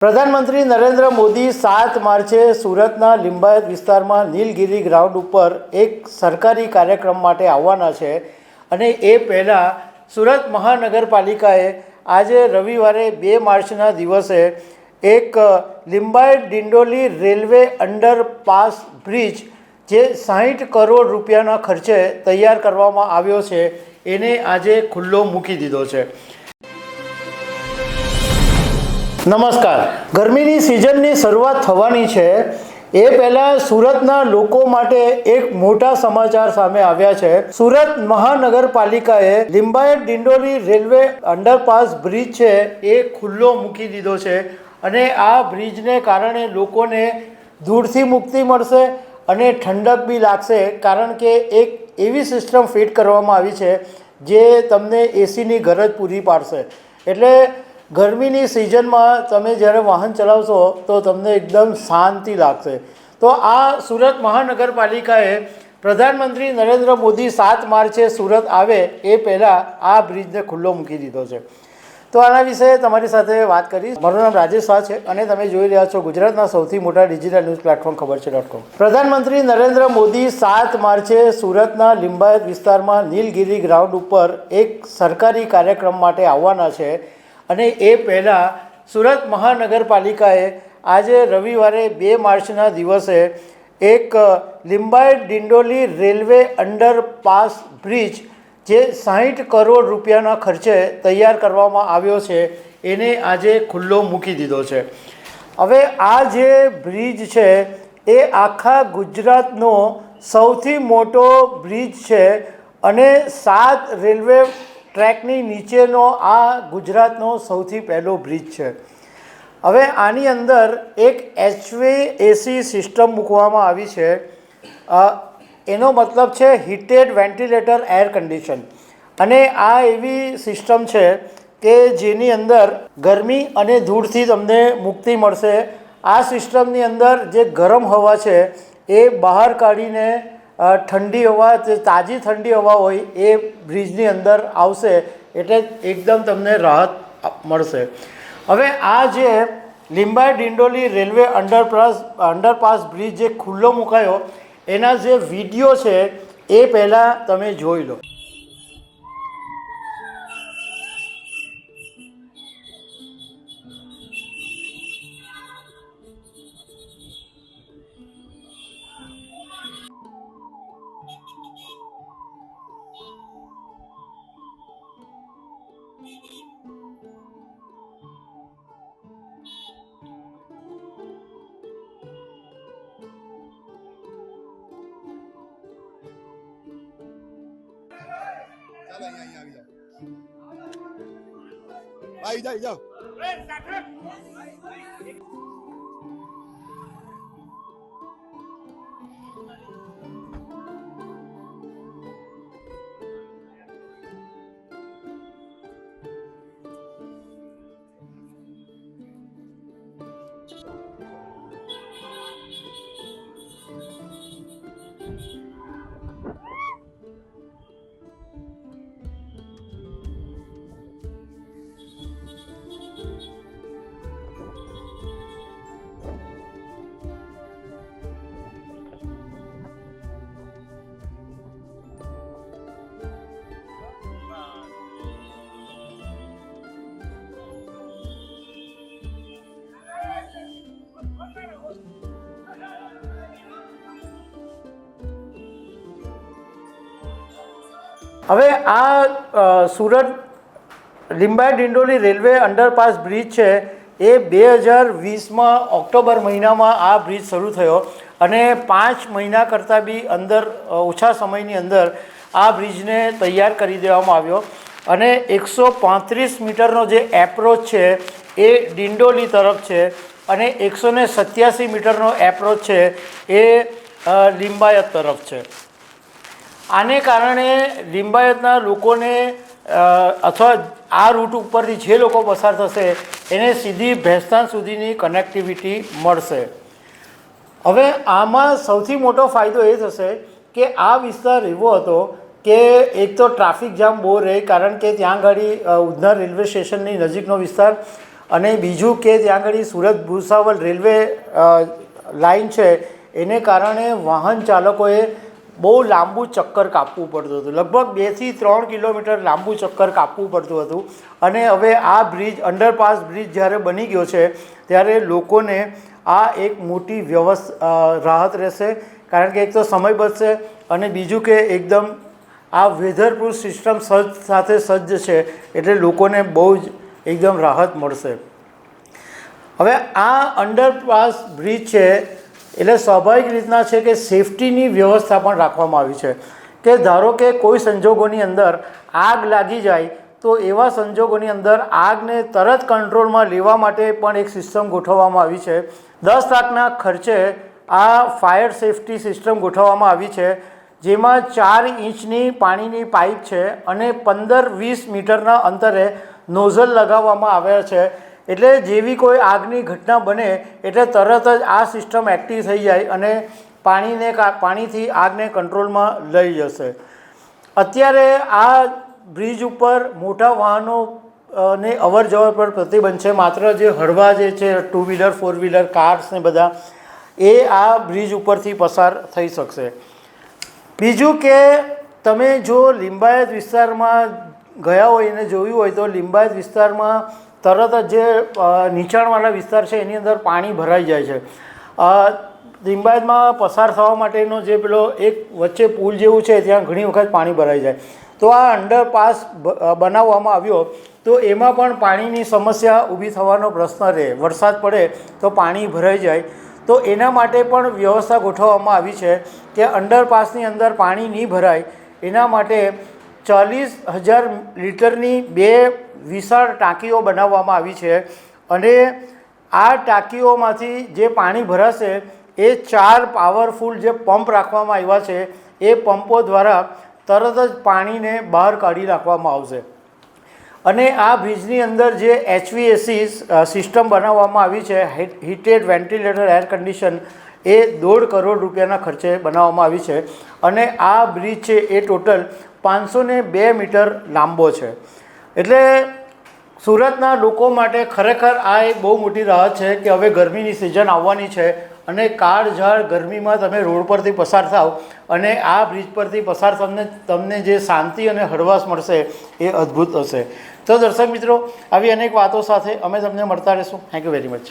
પ્રધાનમંત્રી નરેન્દ્ર મોદી 7 માર્ચે સુરતના લિંબાયત વિસ્તારમાં નીલગિરી ગ્રાઉન્ડ ઉપર એક સરકારી કાર્યક્રમ માટે આવવાના છે અને એ પહેલાં સુરત મહાનગરપાલિકાએ આજે રવિવારે 2 માર્ચના દિવસે એક Limbayat Dindoli railway underpass bridge જે 60 કરોડ રૂપિયાના ખર્ચે તૈયાર કરવામાં આવ્યો છે એને આજે ખુલ્લો મૂકી દીધો છે। નમસ્કાર। ગરમીની સિઝનની શરૂઆત થવાની છે એ પહેલાં સુરતના લોકો માટે એક મોટા સમાચાર સામે આવ્યા છે। સુરત મહાનગરપાલિકાએ Limbayat Dindoli railway underpass bridge છે એ ખુલ્લો મૂકી દીધો છે અને આ બ્રિજને કારણે લોકોને ધૂળથી મુક્તિ મળશે અને ઠંડક બી લાગશે, કારણ કે એક એવી સિસ્ટમ ફિટ કરવામાં આવી છે જે તમને એસીની ગરજ પૂરી પાડશે। એટલે ગરમીની સિઝનમાં તમે જ્યારે વાહન ચલાવશો તો તમને એકદમ શાંતિ લાગશે। તો આ સુરત મહાનગરપાલિકાએ પ્રધાનમંત્રી નરેન્દ્ર મોદી 7 માર્ચે સુરત આવે એ પહેલાં આ બ્રિજને ખુલ્લો મૂકી દીધો છે। તો આના વિશે તમારી સાથે વાત કરીશ। મારું નામ રાજેશ શાહ છે અને તમે જોઈ રહ્યા છો ગુજરાતના સૌથી મોટા ડિજિટલ ન્યૂઝ પ્લેટફોર્મ ખબરછે.com। પ્રધાનમંત્રી નરેન્દ્ર મોદી 7 માર્ચે સુરતના લિંબાયત વિસ્તારમાં નીલગિરી ગ્રાઉન્ડ ઉપર એક સરકારી કાર્યક્રમ માટે આવવાના છે અને એ પહેલાં સુરત મહાનગરપાલિકાએ આજે રવિવારે 2 માર્ચના દિવસે એક Limbayat Dindoli railway underpass bridge જે 60 કરોડ રૂપિયાના ખર્ચે તૈયાર કરવામાં આવ્યો છે એને આજે ખુલ્લો મૂકી દીધો છે। હવે આ જે બ્રિજ છે એ આખા ગુજરાતનો સૌથી મોટો બ્રિજ છે અને 7 રેલવે ટ્રેકની નીચેનો આ ગુજરાતનો સૌથી પહેલો બ્રિજ છે। હવે આની અંદર એક HVAC સિસ્ટમ મૂકવામાં આવી છે। એનો મતલબ છે હીટેડ વેન્ટિલેટર એર કન્ડિશન, અને આ એવી સિસ્ટમ છે કે જેની અંદર ગરમી અને ધૂળથી તમને મુક્તિ મળશે। આ સિસ્ટમની અંદર જે ગરમ હવા છે એ બહાર કાઢીને ઠંડી હવા, જે તાજી ઠંડી હવા હોય એ બ્રિજની અંદર આવશે, એટલે એકદમ તમને રાહત મળશે। હવે આ જે Limbayat Dindoli railway underpass bridge જે ખુલ્લો મુકાયો એના જે વિડીયો છે એ પહેલાં તમે જોઈ લો। આવી જાઓ। હવે આ Surat Limbayat Dindoli railway underpass bridge છે એ 2020માં ઓક્ટોબર મહિનામાં આ બ્રિજ શરૂ થયો અને 5 મહિના કરતાં બી ઓછા સમયની અંદર આ બ્રિજને તૈયાર કરી દેવામાં આવ્યો અને 135 મીટરનો જે એપ્રોચ છે એ ડિંડોલી તરફ છે અને 187 મીટરનો એપ્રોચ છે એ લિંબાયત તરફ છે। આને કારણે લિંબાયતના લોકોને અથવા આ રૂટ ઉપરથી જે લોકો પસાર થશે એને સીધી ભેસ્તાન સુધીની કનેક્ટિવિટી મળશે। હવે આમાં સૌથી મોટો ફાયદો એ થશે કે આ વિસ્તાર એવો હતો કે એક તો ટ્રાફિક જામ બહુ રહે, કારણ કે ત્યાં આગળ ઉધના રેલવે સ્ટેશનની નજીકનો વિસ્તાર અને બીજું કે ત્યાં આગળ સુરત ભૂસાવલ રેલવે લાઇન છે, એને કારણે વાહન ચાલકોએ બહુ લાંબુ ચક્કર કાપવું પડતું હતું, લગભગ 2 થી 3 કિલોમીટર લાંબુ ચક્કર કાપવું પડતું હતું. અને હવે આ બ્રિજ, અંડરપાસ બ્રિજ જ્યારે બની ગયો છે ત્યારે લોકોને આ એક મોટી રાહત રહેશે, કારણ કે એક તો સમય બચશે અને બીજું કે એકદમ આ વેધરપ્રૂફ સિસ્ટમ સાથે સજ્જ છે એટલે લોકોને બહુ જ એકદમ રાહત મળશે. હવે આ અંડરપાસ બ્રિજ છે એટલે સ્વાભાવિક રીતના છે કે સેફટીની વ્યવસ્થા પણ રાખવામાં આવી છે કે ધારો કે કોઈ સંજોગોની અંદર આગ લાગી જાય તો એવા સંજોગોની અંદર આગને તરત કંટ્રોલમાં લેવા માટે પણ એક સિસ્ટમ ગોઠવવામાં આવી છે. 10 લાખના ખર્ચે આ ફાયર સેફટી સિસ્ટમ ગોઠવવામાં આવી છે, જેમાં 4 ઇંચની પાણીની પાઇપ છે અને 15-20 મીટરના અંતરે નોઝલ લગાવવામાં આવ્યા છે. એટલે જેવી કોઈ આગની ઘટના બને એટલે તરત જ આ સિસ્ટમ એક્ટિવ થઈ જાય અને પાણીથી આગને કંટ્રોલમાં લઈ જશે. અત્યારે આ બ્રિજ ઉપર મોટા વાહનો ને અવર જવર પર પ્રતિબંધ છે, માત્ર જે હળવા જે છે 2 વ્હીલર 4 વ્હીલર કાર્સ ને બધા એ આ બ્રિજ ઉપરથી પસાર થઈ શકશે. બીજું કે તમે જો લિંબાયત વિસ્તારમાં ગયા હોય અને જોયું હોય તો લિંબાયત વિસ્તારમાં તરત જ જે નીચાણવાળા વિસ્તાર છે એની અંદર પાણી ભરાઈ જાય છે. લિંબાયતમાં પસાર થવા માટેનો જે પેલો એક વચ્ચે પુલ જેવું છે ત્યાં ઘણી વખત પાણી ભરાઈ જાય. તો આ અંડરપાસ બનાવવામાં આવ્યો તો એમાં પણ પાણીની સમસ્યા ઊભી થવાનો પ્રશ્ન રહે, વરસાદ પડે તો પાણી ભરાઈ જાય. તો એના માટે પણ વ્યવસ્થા ગોઠવવામાં આવી છે કે અંડરપાસની અંદર પાણી નહીં ભરાય એના માટે 40,000 લીટરની 2 વિશાળ ટાંકીઓ બનાવવામાં આવી છે. અને આ ટાંકીઓમાંથી જે પાણી ભરાશે એ 4 પાવરફુલ જે પંપ રાખવામાં આવ્યા છે એ પંપો દ્વારા તરત જ પાણીને બહાર કાઢી નાખવામાં આવશે. અને આ બ્રિજની અંદર જે HVAC સિસ્ટમ બનાવવામાં આવી છે, હીટેડ વેન્ટિલેટર એર કન્ડિશન, એ 1.5 કરોડ રૂપિયાના ખર્ચે બનાવવામાં આવી છે. અને આ બ્રિજ છે એ ટોટલ 502 મીટર લાંબો છે. એટલે સુરતના લોકો માટે ખરેખર આ એક બહુ મોટી રાહત છે કે હવે ગરમીની સિઝન આવવાની છે અને કાળઝાળ ગરમીમાં તમે રોડ પરથી પસાર થાવ અને આ બ્રિજ પરથી પસાર તમને જે શાંતિ અને હળવાશ મળશે એ અદ્ભુત હશે. તો દર્શક મિત્રો, આવી અનેક વાતો સાથે અમે તમને મળતા રહીશું. Thank you very much.